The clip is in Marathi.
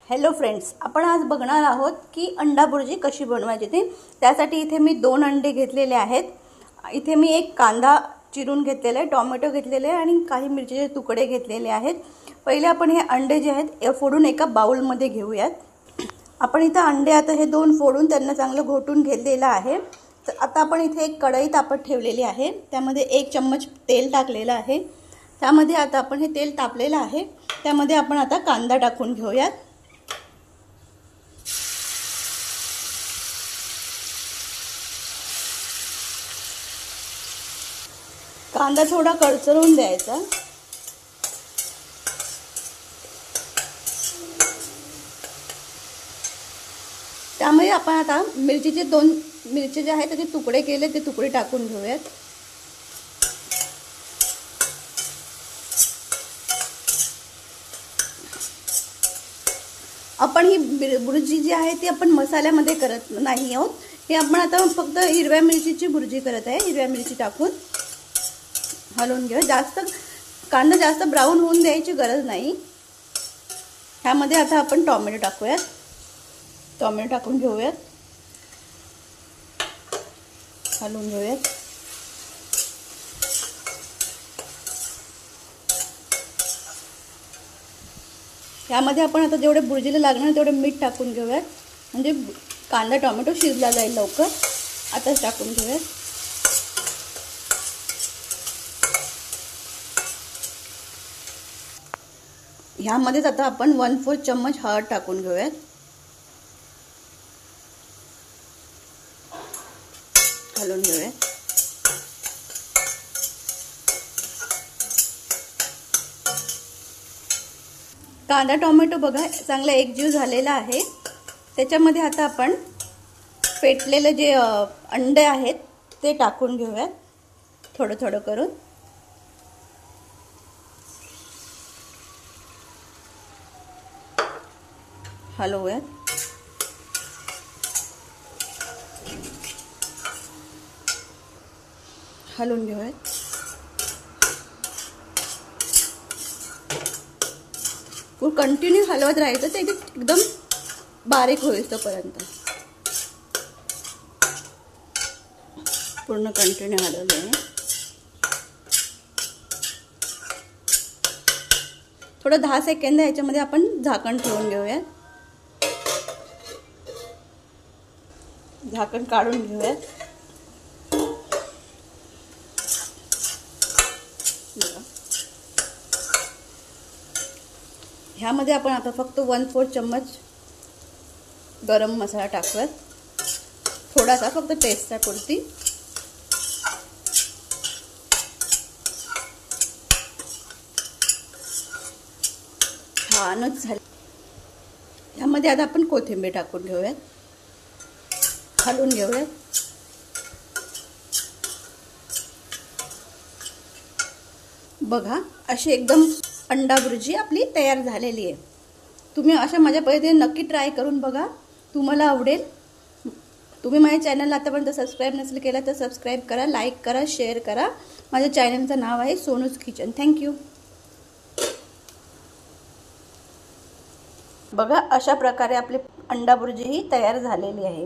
हॅलो फ्रेंड्स, आपण आज बघणार आहोत की अंडा बुर्जी कशी बनवायची ते। त्यासाठी इथे मी 2 अंडे घेतलेले आहेत। इथे मी एक कांदा चिरून घेतलेला आहे, टोमॅटो घेतलेले आहे आणि काही मिरचीचे तुकडे घेतलेले आहेत। पहिले आपण हे अंडे जे आहेत फोडून एका बाउल मध्ये घेऊयात। आपण इथे अंडे आता हे 2 फोडून त्यांना चांगलं घोटून घेतलेलं आहे। तर आता आपण इथे एक कढई तापत ठेवलेली आहे, त्यामध्ये 1 चम्मच तेल टाकलेलं आहे। त्यामध्ये आता आपण हे तेल तापलेलं आहे, त्यामध्ये आपण आता कांदा टाकून घेऊयात। कांदा थोडा कडसरून द्यायचा। त्यामुळे आपण आता मिरचीचे 2 मिरची जे आहेत त्याचे तुकडे केले ते तुकडे टाकून घेऊयात। आपण ही बुर्जी जी आहे ती आपण मसाल्यामध्ये करत नाही आहोत। हे आपण आता फक्त हिरव्या मिरचीची बुर्जी करत आहे। हिरव्या मिरची टाकून हलवून घेऊया। कांदा जास्त ब्राऊन होऊन द्यायची गरज नाही। ह्यामध्ये आता आपण टोमॅटो टाकूयात। टोमॅटो टाकून घेऊयात, हलवून घेऊयात। यामध्ये आपण आता जेवढे बुर्जीला लागणार तेवढे मीठ टाकून घेऊयात, म्हणजे कांदा टोमॅटो शिजला जाईल लवकर। आताच टाकून घेऊयात। ह्यामध्येच आता आपण 1/4 चम्मच हळद टाकून घेऊयात, हलवून घेऊयात। कांदा टोमॅटो बघा चांगला एकजीव झालेला आहे। त्याच्यामध्ये आता आपण फेटलेले जे अंडे आहेत ते टाकून घेऊयात, थोडं थोडं करून। हलवूयात। हलवून घेऊयात। कंटिन्यू हलवत राहायचं, ते एकदम बारीक होईल तोपर्यंत। पूर्ण कंटिन्यू हलवलं। थोडं 10 सेकंद याच्यामध्ये आपण झाकण ठेवून घेऊया। झाकण काढून घेऊयात। ह्यामध्ये आपण आता फक्त 1/4 चम्मच गरम मसाला टाकूयात, थोडासा फक्त टेस्टच्या पुरती। छानच झाले। ह्यामध्ये आता आपण कोथिंबीर टाकून घेऊयात, हलवून घेऊयात। बघा अशी एकदम अंडा बुर्जी आपली तयार झालेली आहे। तुम्ही अशा माझ्या पद्धतीने नक्की ट्राय करून बघा, तुम्हाला आवडेल। तुम्ही माझ्या चॅनलला आतापर्यंत सबस्क्राईब नसेल केला तर सबस्क्राईब करा, लाईक करा, शेअर करा। माझ्या चॅनलचं नाव आहे सोनूज किचन। थँक्यू। बघा अशा प्रकारे आपली अंडा बुर्जी ही तयार झालेली आहे।